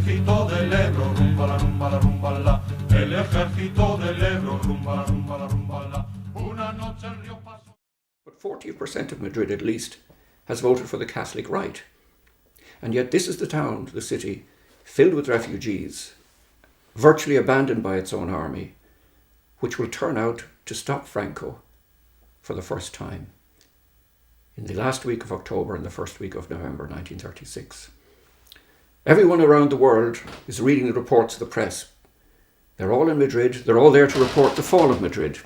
ejército del Ebro, rumba la rumba la rumba la. El ejército del Ebro, rumba la rumba la rumba la. Una noche el río pasó. But 40% of Madrid at least has voted for the Catholic right. And yet this is the town, the city, filled with refugees, virtually abandoned by its own army, which will turn out to stop Franco for the first time in the last week of October and the first week of November 1936. Everyone around the world is reading the reports of the press. They're all in Madrid. They're all there to report the fall of Madrid.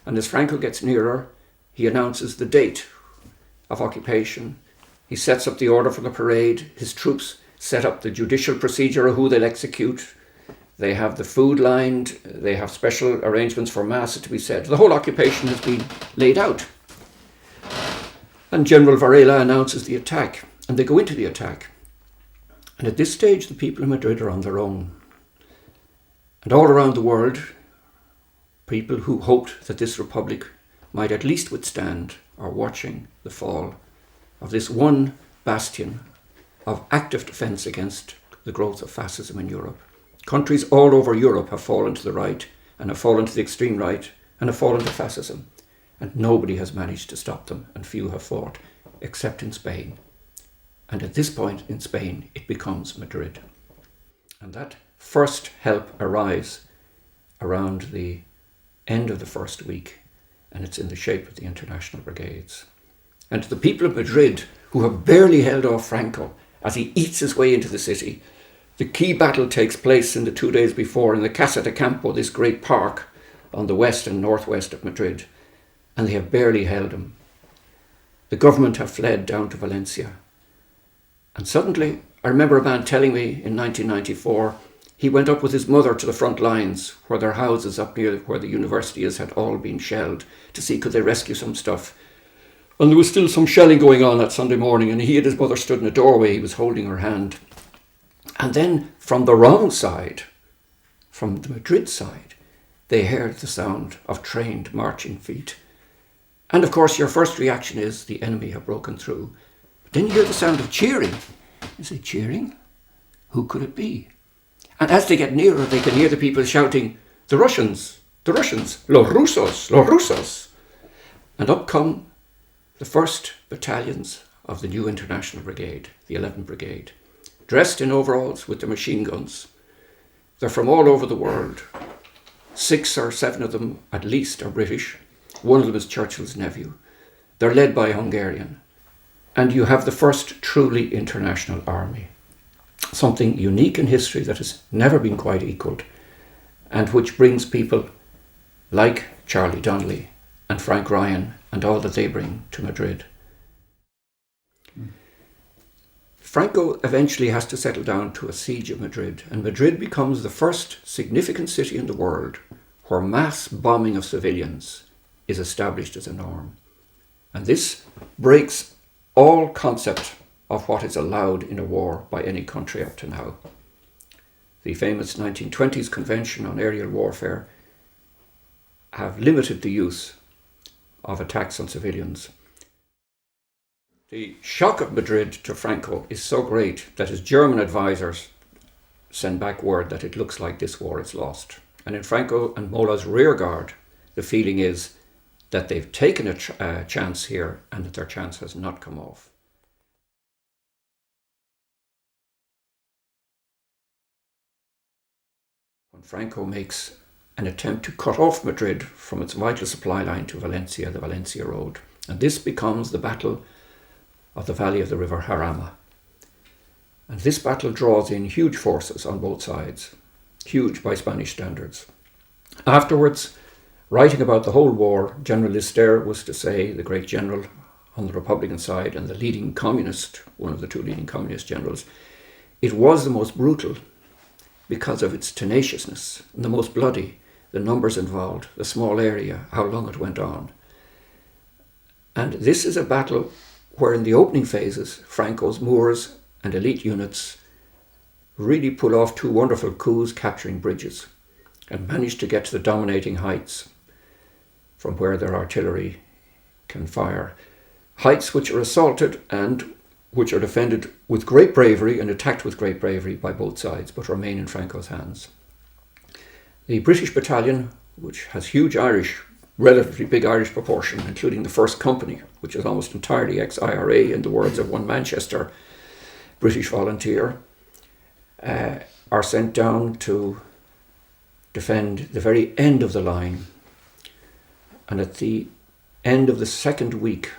And as Franco gets nearer, he announces the date of occupation. He sets up the order for the parade. His troops set up the judicial procedure of who they'll execute. They have the food lined. They have special arrangements for mass to be said. The whole occupation has been laid out. And General Varela announces the attack, and they go into the attack. And at this stage, the people in Madrid are on their own. And all around the world, people who hoped that this republic might at least withstand are watching the fall of this one bastion of active defence against the growth of fascism in Europe. Countries all over Europe have fallen to the right and have fallen to the extreme right and have fallen to fascism. And nobody has managed to stop them, and few have fought, except in Spain. And at this point in Spain, it becomes Madrid. And that first help arrives around the end of the first week, and it's in the shape of the international brigades. And to the people of Madrid, who have barely held off Franco as he eats his way into the city, the key battle takes place in the 2 days before in the Casa de Campo, this great park on the west and northwest of Madrid, and they have barely held him. The government have fled down to Valencia. And suddenly, I remember a man telling me in 1994, he went up with his mother to the front lines where their houses up near where the university is had all been shelled to see could they rescue some stuff. And there was still some shelling going on that Sunday morning, and he and his mother stood in a doorway. He was holding her hand. And then from the wrong side, from the Madrid side, they heard the sound of trained marching feet. And of course, your first reaction is the enemy have broken through. But then you hear the sound of cheering. You say, cheering? Who could it be? And as they get nearer, they can hear the people shouting, the Russians, los Rusos, los Rusos. And up come the first battalions of the new International Brigade, the 11th Brigade, dressed in overalls with their machine guns. They're from all over the world. 6 or 7 of them at least are British. One of them is Churchill's nephew. They're led by a Hungarian. And you have the first truly international army. Something unique in history that has never been quite equalled, and which brings people like Charlie Donnelly and Frank Ryan and all that they bring to Madrid. Franco eventually has to settle down to a siege of Madrid, and Madrid becomes the first significant city in the world where mass bombing of civilians is established as a norm. And this breaks all concept of what is allowed in a war by any country up to now. The famous 1920s Convention on Aerial Warfare have limited the use of attacks on civilians. The shock of Madrid to Franco is so great that his German advisors send back word that it looks like this war is lost. And in Franco and Mola's rearguard, the feeling is that they've taken a chance here and that their chance has not come off. When Franco makes an attempt to cut off Madrid from its vital supply line to Valencia, the Valencia Road, and this becomes the Battle of the valley of the river Jarama. And this battle draws in huge forces on both sides, huge by Spanish standards. Afterwards, writing about the whole war, General Lister was to say, the great general on the Republican side and the leading communist, one of the 2 leading communist generals, it was the most brutal because of its tenaciousness and the most bloody, the numbers involved, the small area, how long it went on. And this is a battle where in the opening phases, Franco's Moors and elite units really pull off 2 wonderful coups capturing bridges and manage to get to the dominating heights from where their artillery can fire. Heights which are assaulted and which are defended with great bravery and attacked with great bravery by both sides, but remain in Franco's hands. The British battalion, which has huge relatively big Irish proportion, including the 1st Company, which is almost entirely ex-IRA, in the words of one Manchester British volunteer, are sent down to defend the very end of the line. And at the end of the 2nd week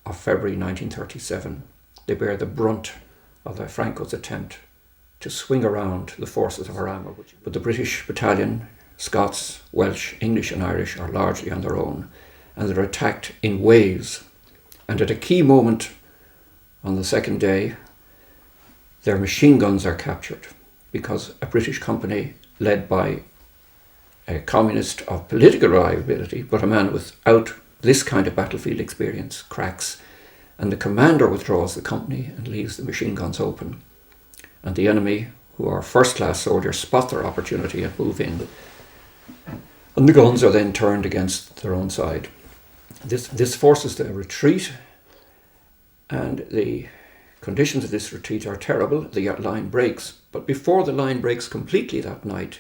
of February 1937, they bear the brunt of Franco's attempt to swing around the forces of Jarama. But the British battalion, Scots, Welsh, English and Irish, are largely on their own, and they're attacked in waves. And at a key moment on the 2nd day, their machine guns are captured because a British company led by a communist of political reliability, but a man without this kind of battlefield experience, cracks, and the commander withdraws the company and leaves the machine guns open. And the enemy, who are first-class soldiers, spot their opportunity and move in. And the guns are then turned against their own side. This forces the retreat, and the conditions of this retreat are terrible. The line breaks, but before the line breaks completely that night,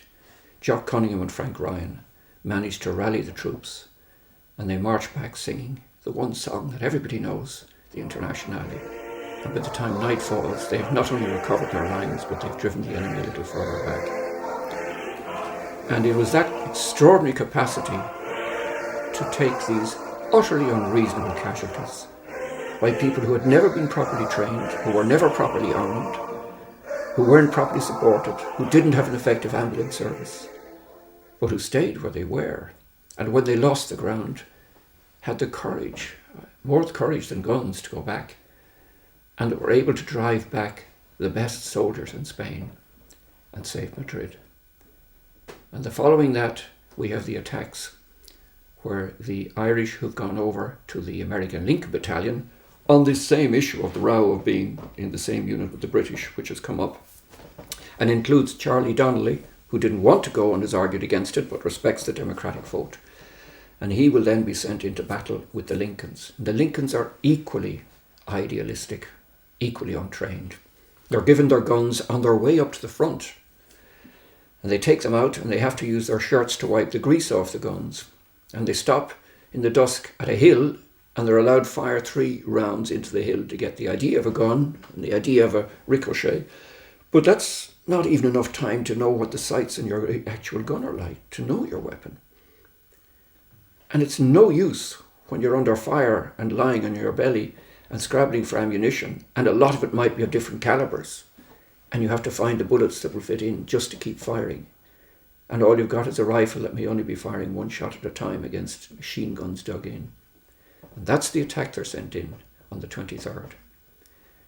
Jock Cunningham and Frank Ryan managed to rally the troops, and they march back singing the one song that everybody knows, the Internationale. And by the time night falls, they've not only recovered their lines, but they've driven the enemy a little further back. And it was that extraordinary capacity to take these utterly unreasonable casualties by people who had never been properly trained, who were never properly armed, who weren't properly supported, who didn't have an effective ambulance service, but who stayed where they were, and when they lost the ground, had the courage, more courage than guns, to go back, and were able to drive back the best soldiers in Spain and save Madrid. And the following that, we have the attacks where the Irish who've gone over to the American Lincoln Battalion on this same issue of the row of being in the same unit with the British, which has come up, and includes Charlie Donnelly, who didn't want to go and has argued against it, but respects the democratic vote. And he will then be sent into battle with the Lincolns. The Lincolns are equally idealistic, equally untrained. They're given their guns on their way up to the front, and they take them out and they have to use their shirts to wipe the grease off the guns. And they stop in the dusk at a hill, and they're allowed to fire 3 rounds into the hill to get the idea of a gun and the idea of a ricochet. But that's not even enough time to know what the sights in your actual gun are like, to know your weapon. And it's no use when you're under fire and lying on your belly and scrabbling for ammunition, and a lot of it might be of different calibers, and you have to find the bullets that will fit in just to keep firing. And all you've got is a rifle that may only be firing 1 shot at a time against machine guns dug in. And that's the attack they're sent in on the 23rd.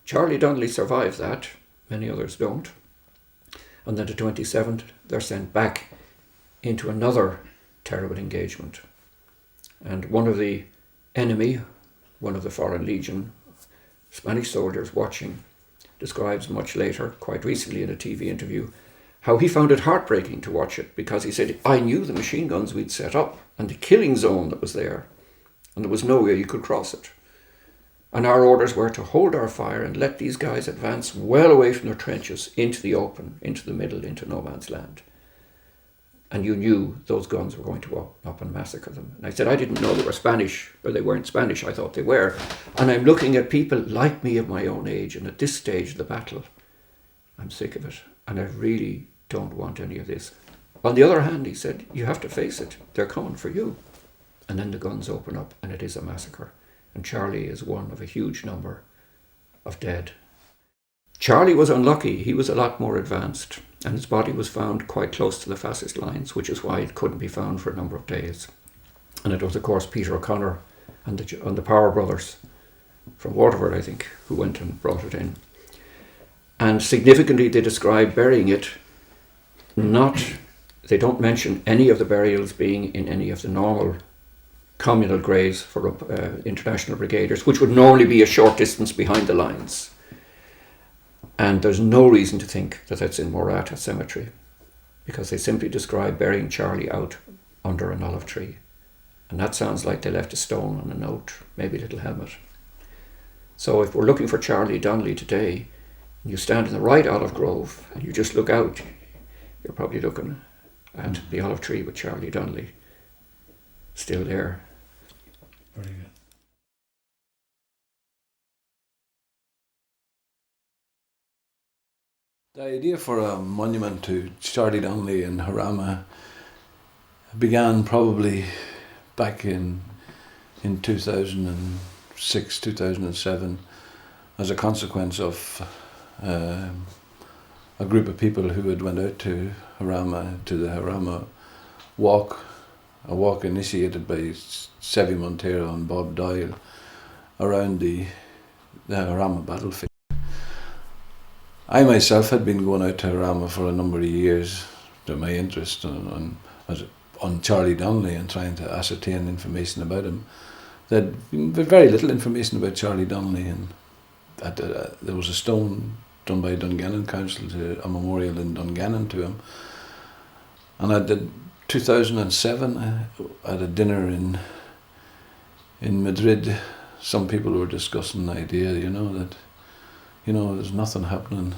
Charlie Donnelly survives that, many others don't. And then the 27th, they're sent back into another terrible engagement. And one of the enemy, one of the Foreign Legion, Spanish soldiers watching, describes much later, quite recently in a TV interview, how he found it heartbreaking to watch it, because he said, I knew the machine guns we'd set up and the killing zone that was there, and there was no way you could cross it. And our orders were to hold our fire and let these guys advance well away from their trenches into the open, into the middle, into no man's land. And you knew those guns were going to go up and massacre them. And I said, I didn't know they were Spanish, or they weren't Spanish, I thought they were. And I'm looking at people like me of my own age, and at this stage of the battle, I'm sick of it, and I really don't want any of this. On the other hand, he said, you have to face it, they're coming for you. And then the guns open up, and it is a massacre. And Charlie is one of a huge number of dead. Charlie was unlucky. He was a lot more advanced, and his body was found quite close to the fascist lines, which is why it couldn't be found for a number of days. And it was, of course, Peter O'Connor and the Power brothers from Waterford, I think, who went and brought it in. And significantly, they describe burying it they don't mention any of the burials being in any of the normal communal graves for international brigaders, which would normally be a short distance behind the lines. And there's no reason to think that that's in Morata Cemetery, because they simply describe burying Charlie out under an olive tree. And that sounds like they left a stone and a note, maybe a little helmet. So if we're looking for Charlie Donnelly today, you stand in the right olive grove and you just look out, you're probably looking at the olive tree with Charlie Donnelly still there. Very good. The idea for a monument to Charlie Donnelly in Jarama began probably back in 2006, 2007 as a consequence of a group of people who had went out to Jarama, to the Jarama walk, a walk initiated by Sevi Montero and Bob Doyle around the Jarama battlefield. I myself had been going out to Jarama for a number of years to my interest on Charlie Donnelly and trying to ascertain information about him. There'd been very little information about Charlie Donnelly, and there was a stone done by Dungannon Council, to a memorial in Dungannon to him. And at 2007, at a dinner in Madrid, some people were discussing the idea, that there's nothing happening.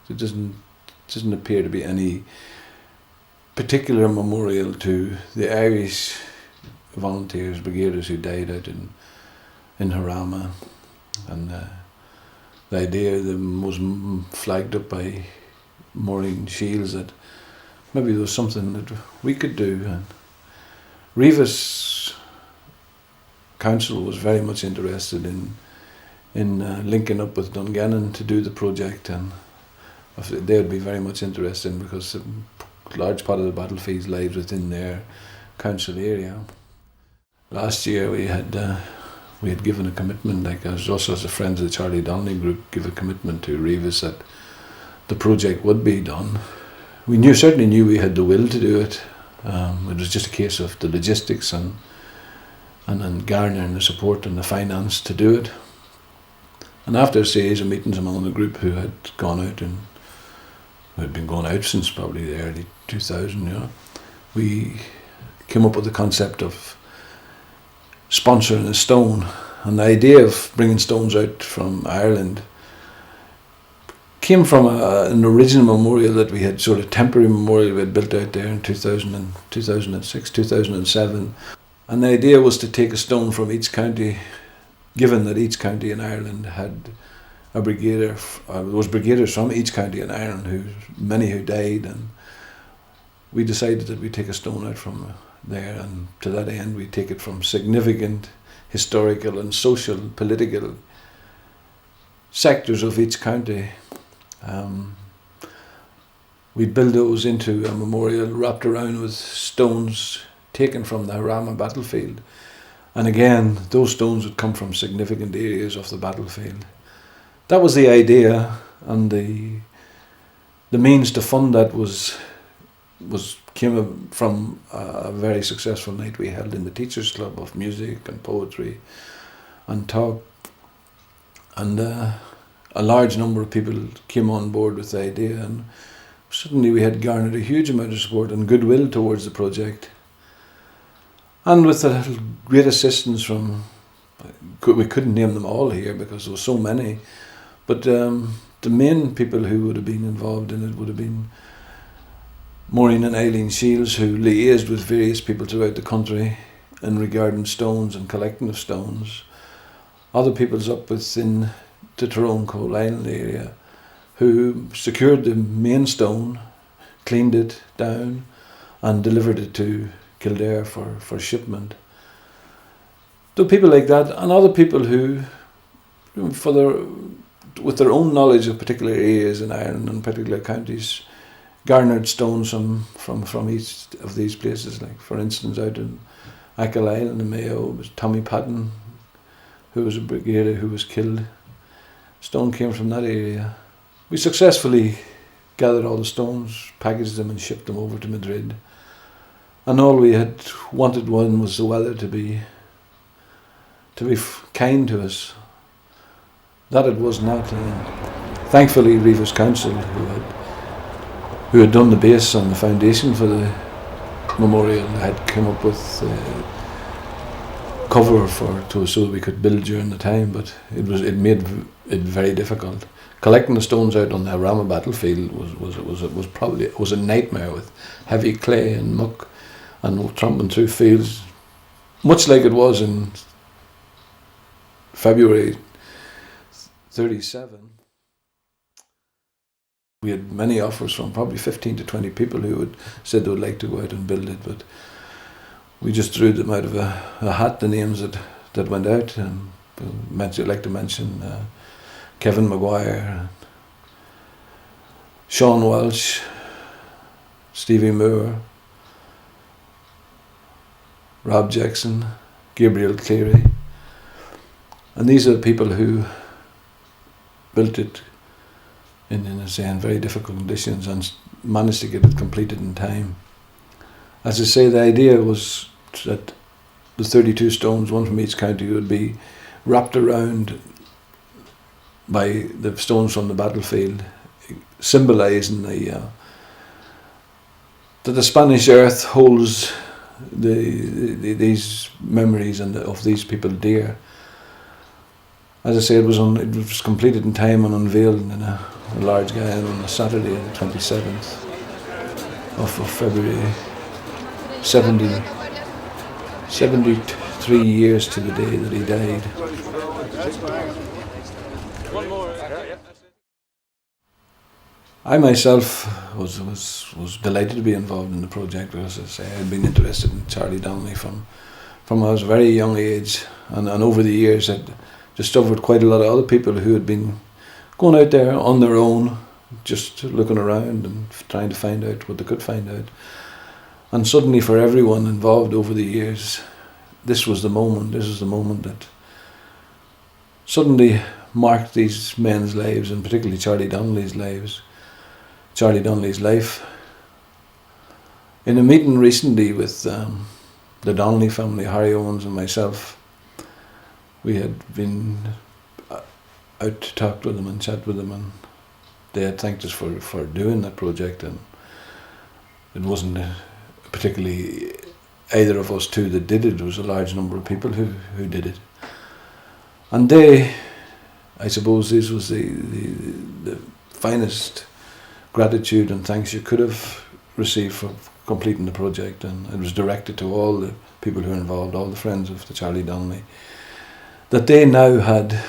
It doesn't appear to be any particular memorial to the Irish volunteers, brigaders who died out in Jarama, and the idea was flagged up by Maureen Shields that maybe there was something that we could do. And Rivas Council was very much interested in linking up with Dungannon to do the project, and they would be very much interested in, because a large part of the battlefields lies within their council area. Last year we had given a commitment, like us as the Friends of the Charlie Donnelly group, give a commitment to Rivas that the project would be done. We certainly knew we had the will to do it. It was just a case of the logistics and garnering the support and the finance to do it. And after a series of meetings among the group who had gone out, and who had been going out since probably the early 2000, we came up with the concept of sponsoring a stone. And the idea of bringing stones out from Ireland came from an original memorial that we had, sort of temporary memorial we had built out there in 2006, 2007. And the idea was to take a stone from each county, given that each county in Ireland had a brigadier, there was brigaders from each county in Ireland, many who died, and we decided that we'd take a stone out from there, and to that end we take it from significant historical and social, political sectors of each county. We'd build those into a memorial wrapped around with stones taken from the Jarama battlefield. And again, those stones would come from significant areas of the battlefield. That was the idea, and the means to fund that came from a very successful night we held in the Teachers' Club of music and poetry and talk. And a large number of people came on board with the idea, and suddenly we had garnered a huge amount of support and goodwill towards the project. And with a great assistance from, we couldn't name them all here because there were so many, but the main people who would have been involved in it would have been Maureen and Eileen Shields, who liaised with various people throughout the country in regarding stones and collecting of stones. Other people's up within the Tyrone Coal Island area who secured the main stone, cleaned it down and delivered it to Kildare for shipment. There were people like that, and other people who, with their own knowledge of particular areas in Ireland and particular counties, garnered stones from each of these places. Like, for instance, out in Achill Island in Mayo, it was Tommy Patton, who was a brigadier who was killed. Stone came from that area. We successfully gathered all the stones, packaged them and shipped them over to Madrid. And all we had wanted was the weather to be kind to us. That it was not. Thankfully, Rivas Council, who had done the base and the foundation for the memorial, had come up with cover so we could build during the time, but it made it very difficult. Collecting the stones out on the Jarama battlefield was a nightmare, with heavy clay and muck and tramping through fields, much like it was in February 37. We had many offers from probably 15 to 20 people who had said they would like to go out and build it, but we just drew them out of a hat, the names that went out. And I'd like to mention Kevin Maguire, Sean Welsh, Stevie Moore, Rob Jackson, Gabriel Clery. And these are the people who built it in very difficult conditions and managed to get it completed in time. As I say, the idea was that the 32 stones, one from each county, would be wrapped around by the stones from the battlefield, symbolising that the Spanish earth holds these memories of these people dear. As I say, it was completed in time and unveiled in a large gathering on a Saturday, the 27th of February, 73 years to the day that he died. I myself was delighted to be involved in the project, because, as I say, I had been interested in Charlie Donnelly from I was a very young age, and over the years I'd discovered quite a lot of other people who had been going out there on their own, just looking around and trying to find out what they could find out. And suddenly, for everyone involved over the years, this was the moment that suddenly marked these men's lives, and particularly Charlie Donnelly's life. In a meeting recently with the Donnelly family, Harry Owens and myself, we had been out to talk with them and chat with them, and they had thanked us for doing that project, and it wasn't particularly either of us two that did it. It was a large number of people who did it, and I suppose this was the finest gratitude and thanks you could have received for completing the project. And it was directed to all the people who were involved, all the friends of the Charlie Donnelly, that they now had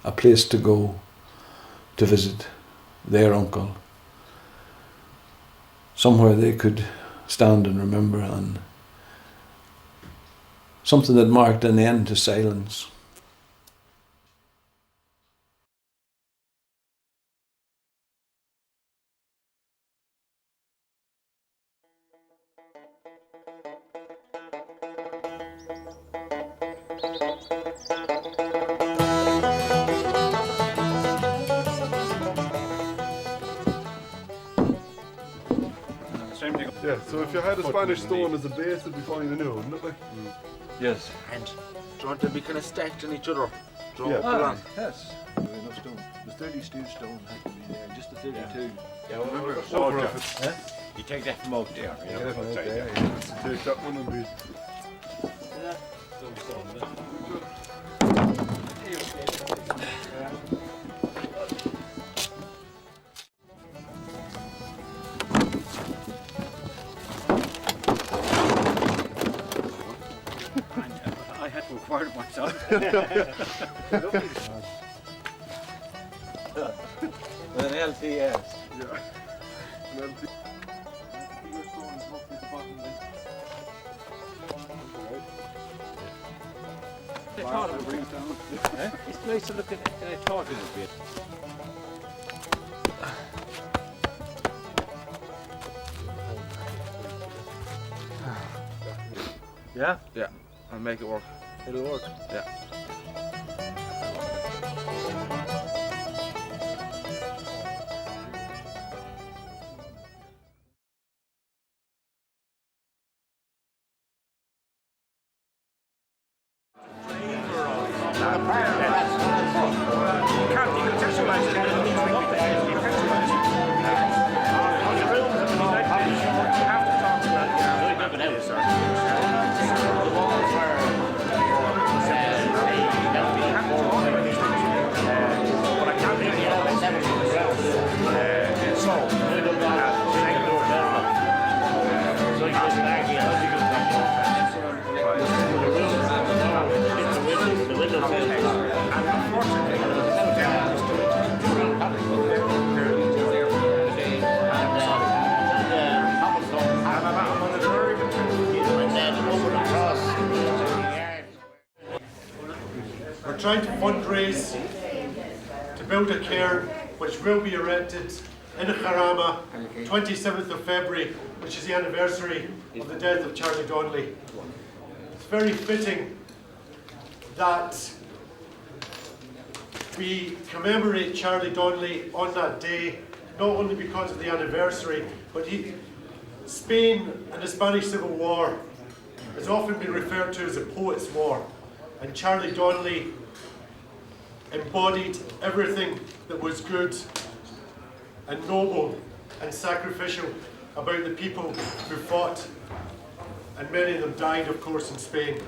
a place to go to visit their uncle, somewhere they could stand and remember, and something that marked an end to silence. Yeah, so if you had a Spanish stone as a base, it'd be fine and new, wouldn't it? Yes. And do you want to be kind of stacked on each other? Yeah. Yes. Enough stone. The 32 stone had to be there, just the 32. Yeah, remember, you take that from out there, you know, outside there. Take that one and be... I had to acquire it myself. With an LTS. Yeah. It's nice to look at it, and I thought it a bit. Yeah? Yeah. I'll make it work. It'll work. Yeah. trying to fundraise to build a cairn which will be erected in Jarama, 27th of February, which is the anniversary of the death of Charlie Donnelly. It's very fitting that we commemorate Charlie Donnelly on that day, not only because of the anniversary, but Spain and the Spanish Civil War has often been referred to as a poet's war, and Charlie Donnelly embodied everything that was good and noble and sacrificial about the people who fought, and many of them died, of course, in Spain,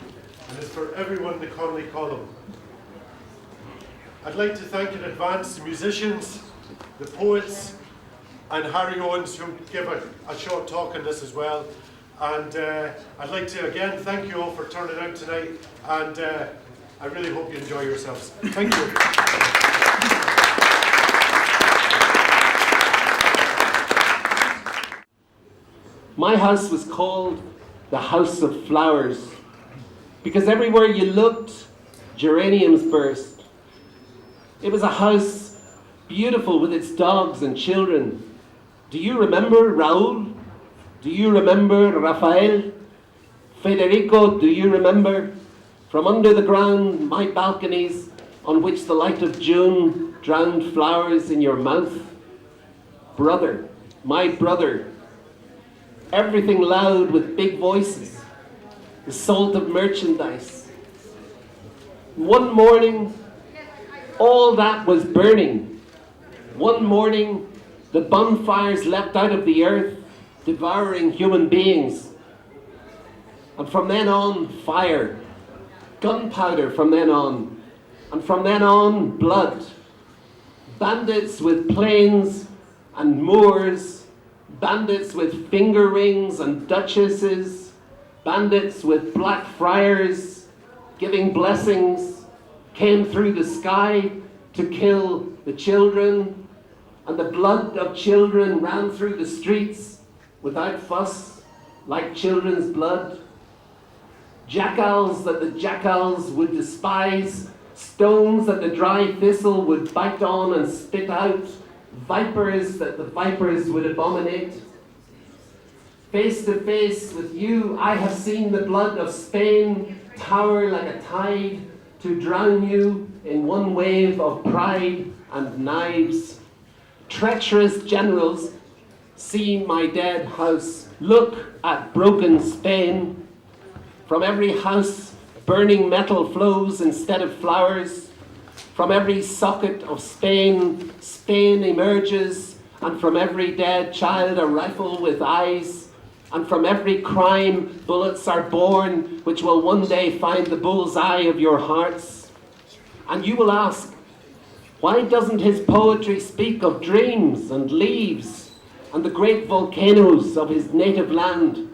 and it's for everyone in the Connolly column. I'd like to thank in advance the musicians, the poets, and Harry Owens, who give a short talk on this as well. And I'd like to again thank you all for turning out tonight, and I really hope you enjoy yourselves. Thank you. My house was called the House of Flowers because everywhere you looked, geraniums burst. It was a house beautiful with its dogs and children. Do you remember Raúl? Do you remember Rafael? Federico, do you remember? From under the ground, my balconies on which the light of June drowned flowers in your mouth. Brother, my brother. Everything loud with big voices. The salt of merchandise. One morning, all that was burning. One morning, the bonfires leapt out of the earth, devouring human beings. And from then on, fire. Gunpowder from then on. And from then on, blood. Bandits with planes and moors. Bandits with finger rings and duchesses. Bandits with black friars giving blessings came through the sky to kill the children, and the blood of children ran through the streets without fuss, like children's blood. Jackals that the jackals would despise, stones that the dry thistle would bite on and spit out, vipers that the vipers would abominate. Face to face with you, I have seen the blood of Spain tower like a tide to drown you in one wave of pride and knives. Treacherous generals see my dead house, look at broken Spain. From every house, burning metal flows instead of flowers. From every socket of Spain, Spain emerges, and from every dead child a rifle with eyes. And from every crime, bullets are born, which will one day find the bullseye of your hearts. And you will ask, why doesn't his poetry speak of dreams and leaves and the great volcanoes of his native land?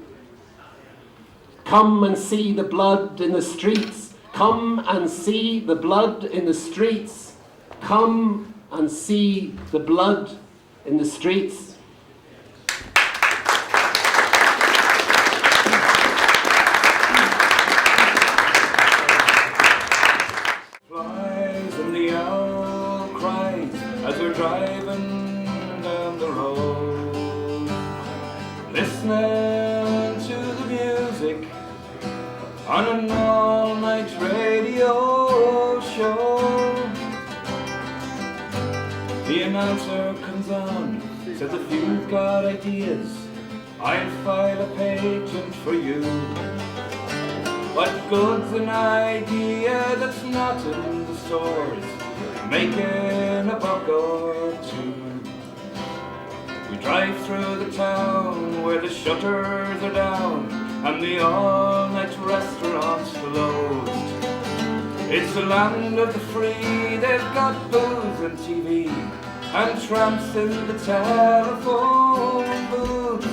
Come and see the blood in the streets. Come and see the blood in the streets. Come and see the blood in the streets. Flies and the owl cries as we're driving down the road, listening to the music on an all-night radio show. The announcer comes on, says if you've got ideas, I'll file a patent for you. What good's an idea that's not in the stores, making a buck or two? We drive through the town where the shutters are down and the all-night restaurants closed. It's the land of the free, they've got booze and TV and tramps in the telephone booths.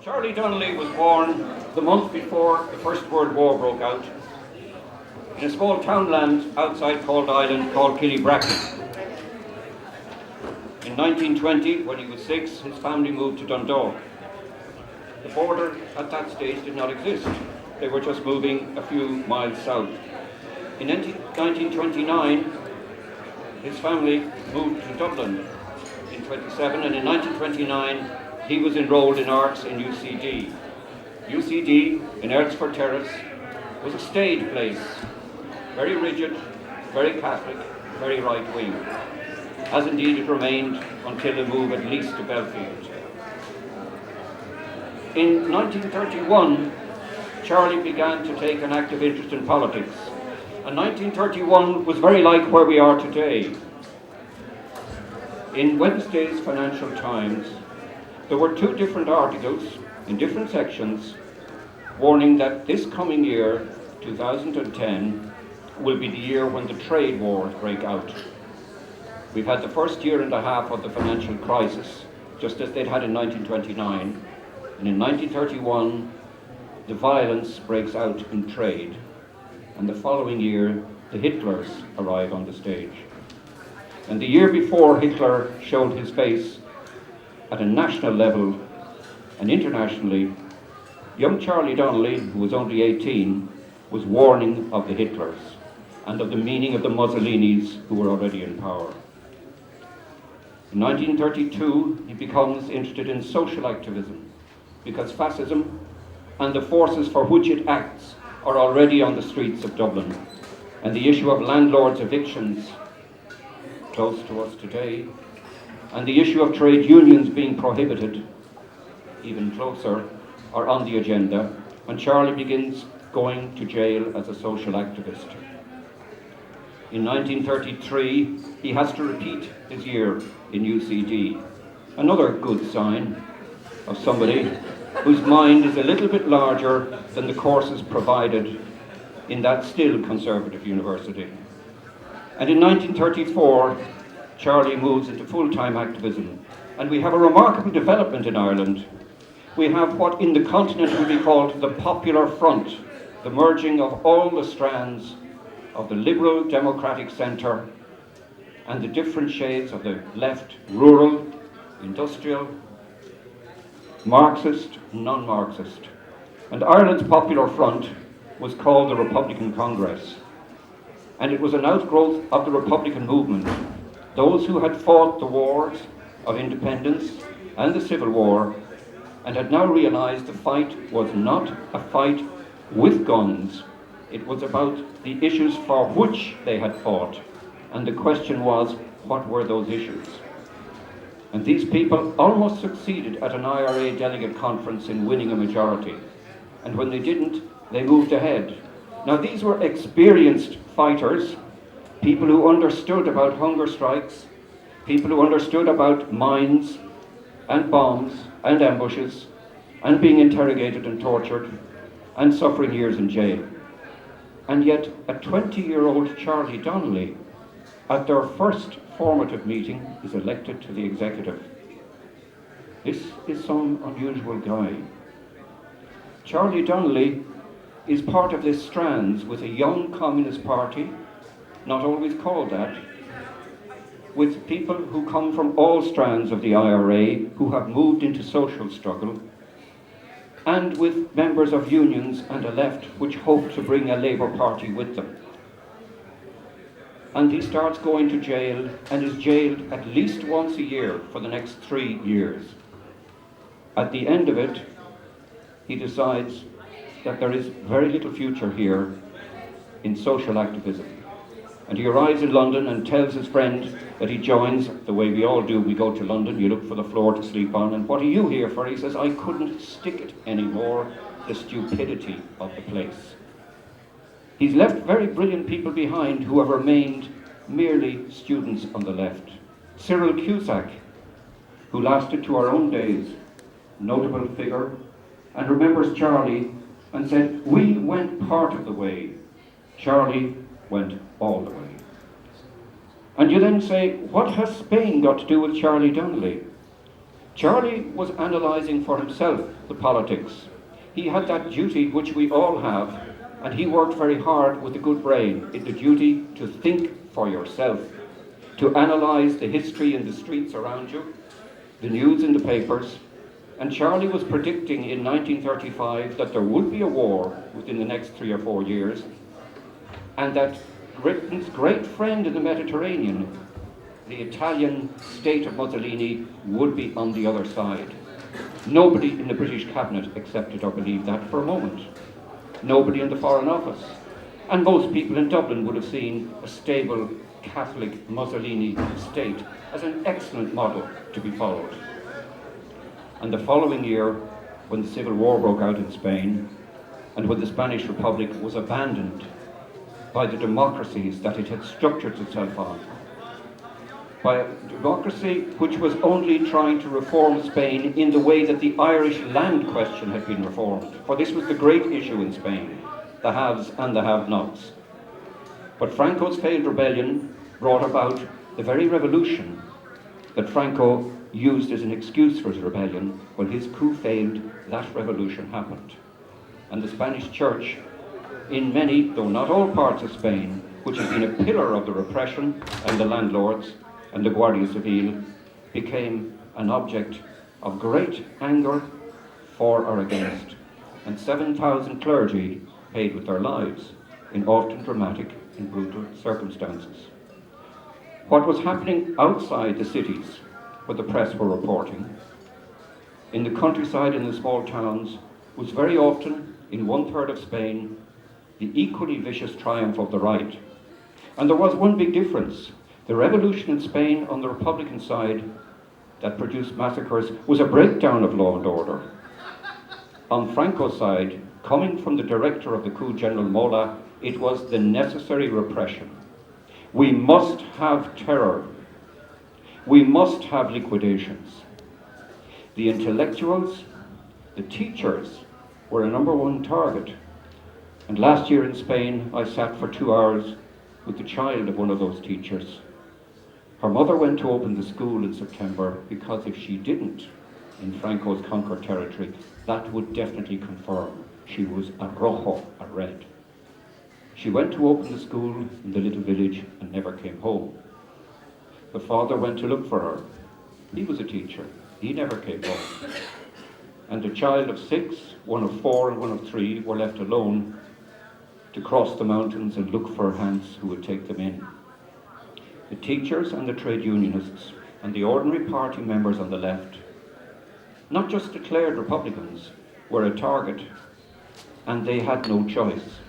Charlie Donnelly was born the month before the First World War broke out in a small townland outside Called Island called Killybracken. In 1920, when he was 6, his family moved to Dundalk. The border at that stage did not exist. They were just moving a few miles south. In 1929, his family moved to Dublin in 27, and in 1929, he was enrolled in arts in UCD. UCD in Earlsford Terrace was a staid place, very rigid, very Catholic, very right-wing, as indeed it remained until the move at least to Belfield. In 1931, Charlie began to take an active interest in politics, and 1931 was very like where we are today. In Wednesday's Financial Times, there were 2 different articles in different sections warning that this coming year, 2010, will be the year when the trade wars break out. We've had the first year and a half of the financial crisis, just as they'd had in 1929, and in 1931, the violence breaks out in trade, and the following year, the Hitlers arrive on the stage. And the year before Hitler showed his face at a national level and internationally, young Charlie Donnelly, who was only 18, was warning of the Hitlers and of the meaning of the Mussolinis who were already in power. In 1932, he becomes interested in social activism because fascism and the forces for which it acts are already on the streets of Dublin, and the issue of landlords' evictions, close to us today, and the issue of trade unions being prohibited, even closer, are on the agenda, and Charlie begins going to jail as a social activist. In 1933, he has to repeat his year in UCD, another good sign of somebody whose mind is a little bit larger than the courses provided in that still conservative university. And in 1934, Charlie moves into full-time activism, and we have a remarkable development in Ireland. We have what in the continent would be called the Popular Front, the merging of all the strands of the liberal democratic centre and the different shades of the left, rural, industrial, Marxist, non-Marxist. And Ireland's Popular Front was called the Republican Congress, and it was an outgrowth of the Republican movement. Those who had fought the wars of independence and the Civil War and had now realized the fight was not a fight with guns. It was about the issues for which they had fought. And the question was, what were those issues? And these people almost succeeded at an IRA delegate conference in winning a majority. And when they didn't, they moved ahead. Now these were experienced fighters, people who understood about hunger strikes, people who understood about mines and bombs and ambushes and being interrogated and tortured and suffering years in jail. And yet a 20-year-old Charlie Donnelly, at their first formative meeting, is elected to the executive. This is some unusual guy. Charlie Donnelly is part of this strands with a young Communist Party, not always called that, with people who come from all strands of the IRA, who have moved into social struggle, and with members of unions and a left which hope to bring a Labour Party with them. And he starts going to jail and is jailed at least once a year for the next 3 years. At the end of it, he decides that there is very little future here in social activism. And he arrives in London and tells his friend that he joins, the way we all do, we go to London, you look for the floor to sleep on, and what are you here for? He says, I couldn't stick it anymore, the stupidity of the place. He's left very brilliant people behind who have remained merely students on the left. Cyril Cusack, who lasted to our own days, notable figure, and remembers Charlie and said, we went part of the way, Charlie went all the way. And you then say, what has Spain got to do with Charlie Donnelly? Charlie was analysing for himself the politics. He had that duty which we all have, and he worked very hard with a good brain in the duty to think for yourself, to analyse the history in the streets around you, the news in the papers. And Charlie was predicting in 1935 that there would be a war within the next 3 or 4 years, and that Britain's great friend in the Mediterranean, the Italian state of Mussolini, would be on the other side. Nobody in the British cabinet accepted or believed that for a moment. Nobody in the Foreign Office. And most people in Dublin would have seen a stable Catholic Mussolini state as an excellent model to be followed. And the following year, when the Civil War broke out in Spain, and when the Spanish Republic was abandoned by the democracies that it had structured itself on, by a democracy which was only trying to reform Spain in the way that the Irish land question had been reformed. For this was the great issue in Spain, the haves and the have-nots. But Franco's failed rebellion brought about the very revolution that Franco used as an excuse for his rebellion. When his coup failed, that revolution happened. And the Spanish church, in many, though not all parts of Spain, which had been a pillar of the repression and the landlords and the Guardia Civil, became an object of great anger for or against. And 7,000 clergy paid with their lives in often dramatic and brutal circumstances. What was happening outside the cities, where the press were reporting, in the countryside and the small towns, was very often, in 1/3 of Spain, the equally vicious triumph of the right. And there was one big difference. The revolution in Spain on the Republican side that produced massacres was a breakdown of law and order. On Franco's side, coming from the director of the coup, General Mola, it was the necessary repression. We must have terror. We must have liquidations. The intellectuals, the teachers, were a #1 target. And last year in Spain, I sat for 2 hours with the child of one of those teachers. Her mother went to open the school in September because if she didn't, in Franco's conquered territory, that would definitely confirm she was a rojo, a red. She went to open the school in the little village and never came home. The father went to look for her. He was a teacher. He never came home. And the child of 6, one of 4 and one of 3 were left alone to cross the mountains and look for hands who would take them in. The teachers and the trade unionists and the ordinary party members on the left, not just declared Republicans, were a target, and they had no choice,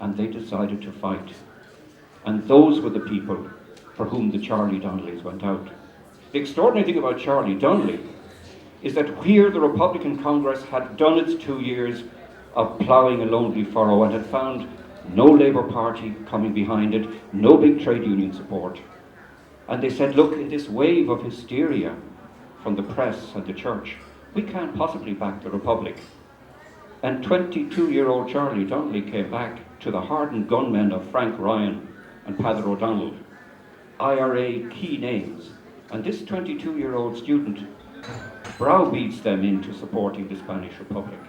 and they decided to fight. And those were the people for whom the Charlie Donnellys went out. The extraordinary thing about Charlie Donnelly is that here the Republican Congress had done its 2 years of ploughing a lonely furrow and had found no Labour Party coming behind it, no big trade union support. And they said, look, in this wave of hysteria from the press and the church, we can't possibly back the Republic. And 22-year-old Charlie Donnelly came back to the hardened gunmen of Frank Ryan and Padre O'Donnell, IRA key names. And this 22-year-old student browbeats them into supporting the Spanish Republic.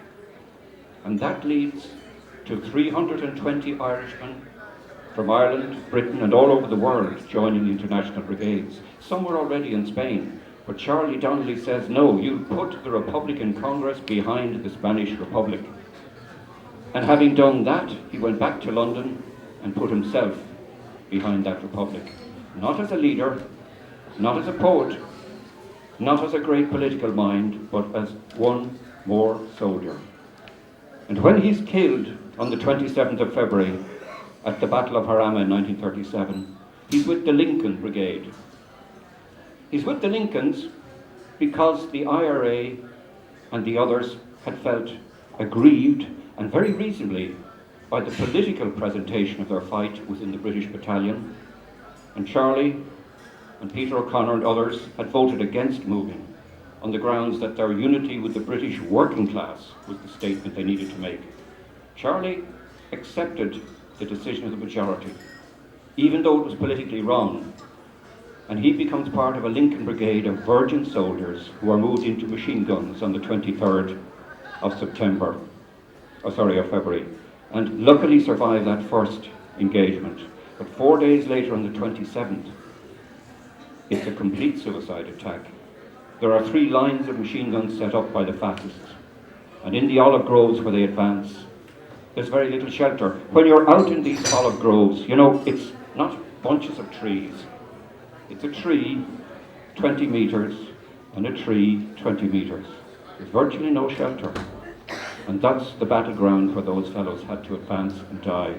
And that leads to 320 Irishmen from Ireland, Britain, and all over the world joining the international brigades. Some were already in Spain, but Charlie Donnelly says, no, you put the Republican Congress behind the Spanish Republic. And having done that, he went back to London and put himself behind that Republic. Not as a leader, not as a poet, not as a great political mind, but as one more soldier. And when he's killed on the 27th of February at the Battle of Jarama in 1937, he's with the Lincoln Brigade. He's with the Lincolns because the IRA and the others had felt aggrieved, and very reasonably, by the political presentation of their fight within the British battalion. And Charlie and Peter O'Connor and others had voted against moving on the grounds that their unity with the British working class was the statement they needed to make. Charlie accepted the decision of the majority, even though it was politically wrong. and he becomes part of a Lincoln brigade of virgin soldiers who are moved into machine guns on the 23rd of February, and luckily survive that first engagement. But 4 days later, on the 27th, it's a complete suicide attack. There are 3 lines of machine guns set up by the fascists, and in the olive groves where they advance, there's very little shelter. When you're out in these olive groves, you know, it's not bunches of trees. It's a tree 20 metres and a tree 20 metres. There's virtually no shelter. And that's the battleground where those fellows had to advance and die.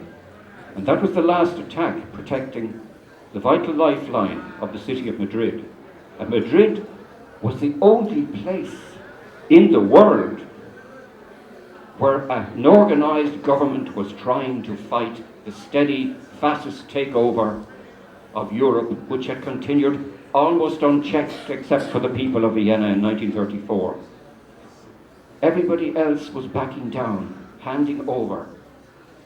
And that was the last attack, protecting the vital lifeline of the city of Madrid. And Madrid was the only place in the world where an organised government was trying to fight the steady fascist takeover of Europe, which had continued almost unchecked except for the people of Vienna in 1934. Everybody else was backing down, handing over.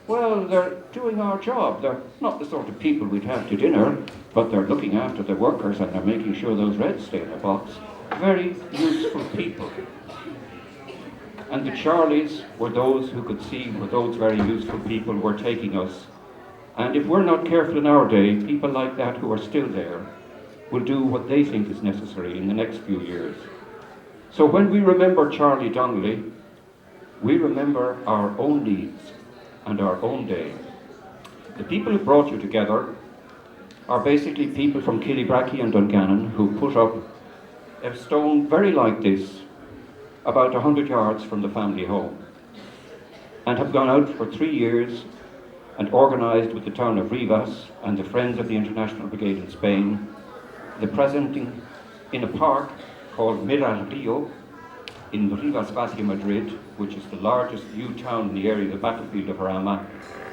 Well, they're doing our job. They're not the sort of people we'd have to dinner, but they're looking after the workers and they're making sure those Reds stay in the box. Very useful people. And the Charlies were those who could see where those very useful people were taking us. And if we're not careful in our day, people like that who are still there will do what they think is necessary in the next few years. So when we remember Charlie Donnelly, we remember our own needs and our own day. The people who brought you together are basically people from Killybrackie and Dungannon who put up a stone very like this, about 100 yards from the family home, and have gone out for 3 years and organised with the town of Rivas and the Friends of the International Brigade in Spain, the presenting in a park called Miral Rio in Rivas Vacia, Madrid, which is the largest new town in the area of the battlefield of Jarama,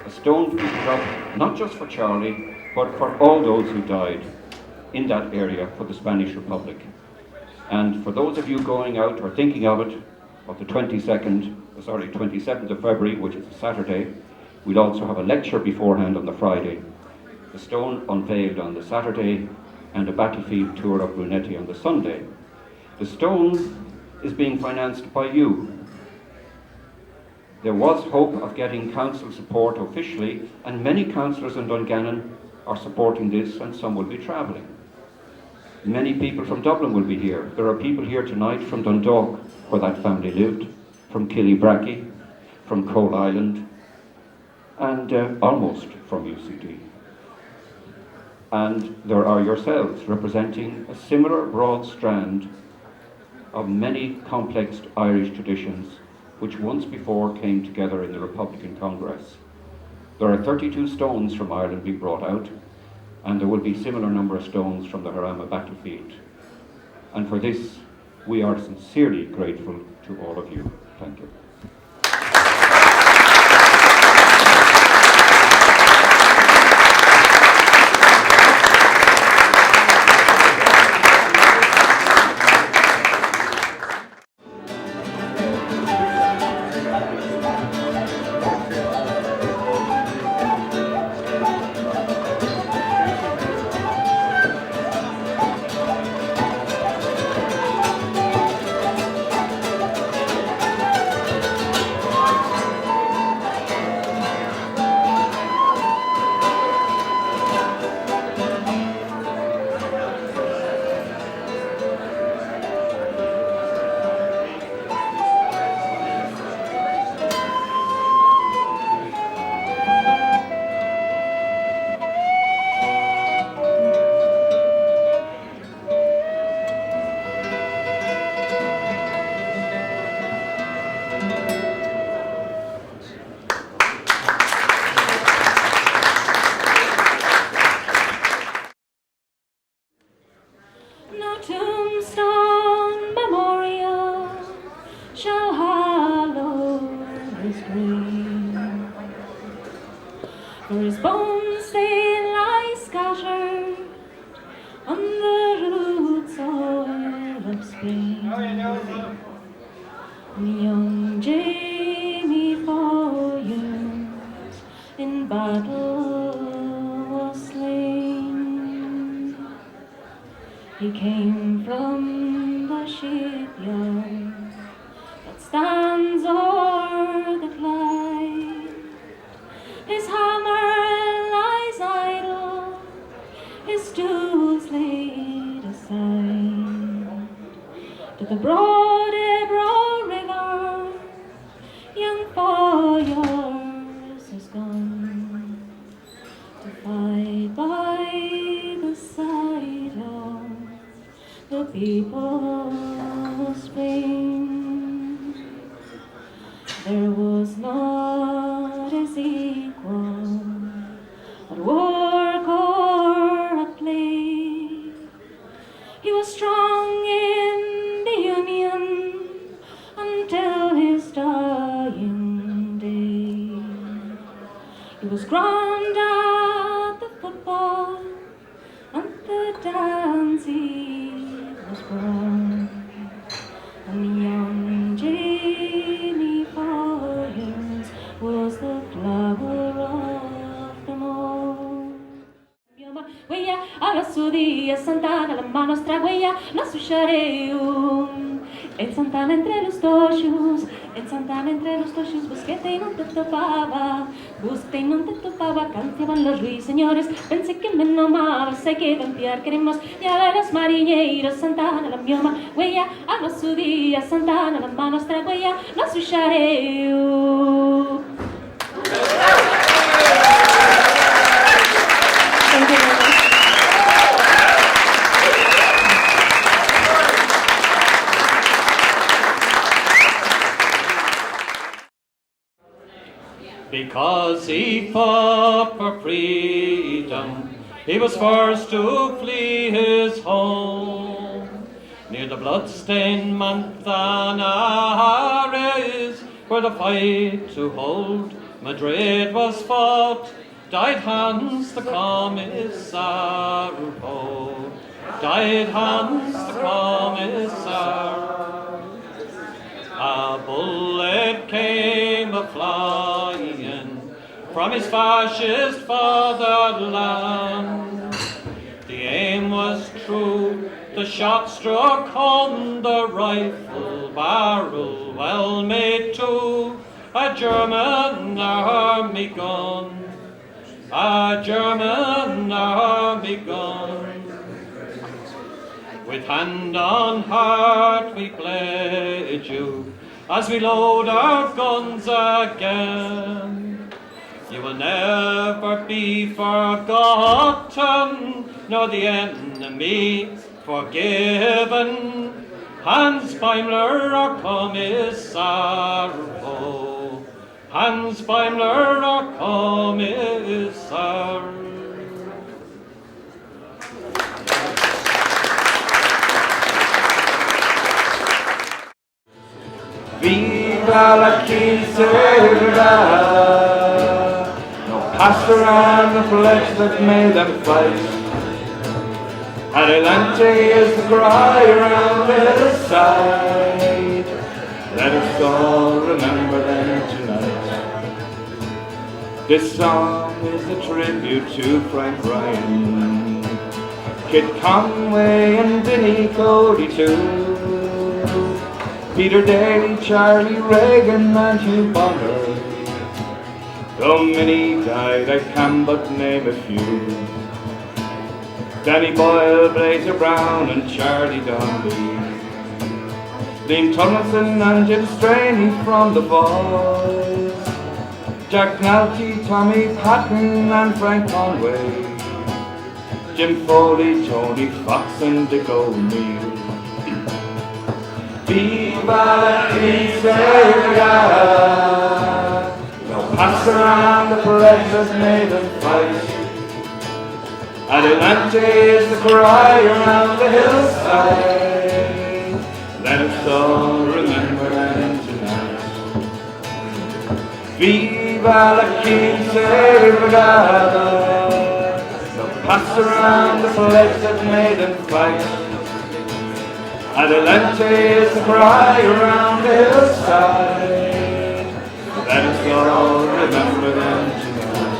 a stone to be put up not just for Charlie, but for all those who died in that area for the Spanish Republic. And for those of you going out or thinking of it, of the 27th of February, which is a Saturday, we'll also have a lecture beforehand on the Friday, the stone unveiled on the Saturday, and a battlefield tour of Brunetti on the Sunday. The stone is being financed by you. There was hope of getting council support officially, and many councillors in Dungannon are supporting this, and some will be travelling. Many people from Dublin will be here. There are people here tonight from Dundalk, where that family lived, from Killybrackie, from Coal Island, and almost from UCD. And there are yourselves representing a similar broad strand of many complex Irish traditions which once before came together in the Republican Congress. There are 32 stones from Ireland being brought out, and there will be a similar number of stones from the Jarama battlefield. And for this, we are sincerely grateful to all of you. Thank you. For his bones they lie scattered on the root soil of spring. Young Jamie Foynes in battle was slain. He came from the shipyard that stands o'er the Clyde. His hammer lies idle, his tools laid aside. To the broad Ebro River, young Foyers has gone to fight by the side of the people of Spain. There was not his equal at work or at play. He was strong in the Union until his dying day. He was grand at the football and the dance he was born. And young Jamie Foyers was the flower of them all. Huella a la sudía Santana, la mano nuestra huella, no sushareu. En Santana entre los tochos, en Santana entre los tochos, busquete y no te topaba, busquete y no te topaba, cantaban los ruiseñores, pensé que me nomaba, sé que ventear queremos, ya de los marineros, Santana la mioma, huella a la sudía Santana, la mano nuestra huella, no sushareu. Because he fought for freedom, he was forced to flee his home. Near the blood-stained Manzanares, where the fight to hold Madrid was fought, died Hans the Commissar. Oh, died Hans the Commissar. A bullet came a-flying from his fascist fatherland. The aim was true, the shot struck home, the rifle barrel well made too. A German army gun, a German army gun. With hand on heart we pledge you, as we load our guns again. You will never be forgotten, nor the enemy forgiven. Hans Beimler, our Commissar, oh, Hans Beimler, our Commissar. Viva la Quinceañera! No pass around the flesh that made them fight. Adelante is the cry around the hillside. Let us all remember them tonight. This song is a tribute to Frank Ryan, Kid Conway and Vinnie Cody too. Peter Daly, Charlie Reagan and Hugh Bonner. Though many died, I can but name a few. Danny Boyle, Blazer Brown and Charlie Donnelly. Liam Tomlinson and Jim Straney from The Boys. Jack Nalty, Tommy Patton and Frank Conway. Jim Foley, Tony Fox and Dick O'Neill. Viva la Quinceañera! No pass around the flag that made them fight. Adelante is the cry around the hillside. Let us all remember them tonight. Viva la Quinceañera! No pass around the flag that made them fight. Adelante is the cry around the hillside. Let us all remember them tonight.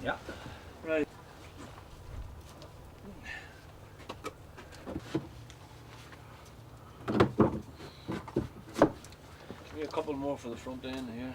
Yeah. Right. Give me a couple more for the front end here.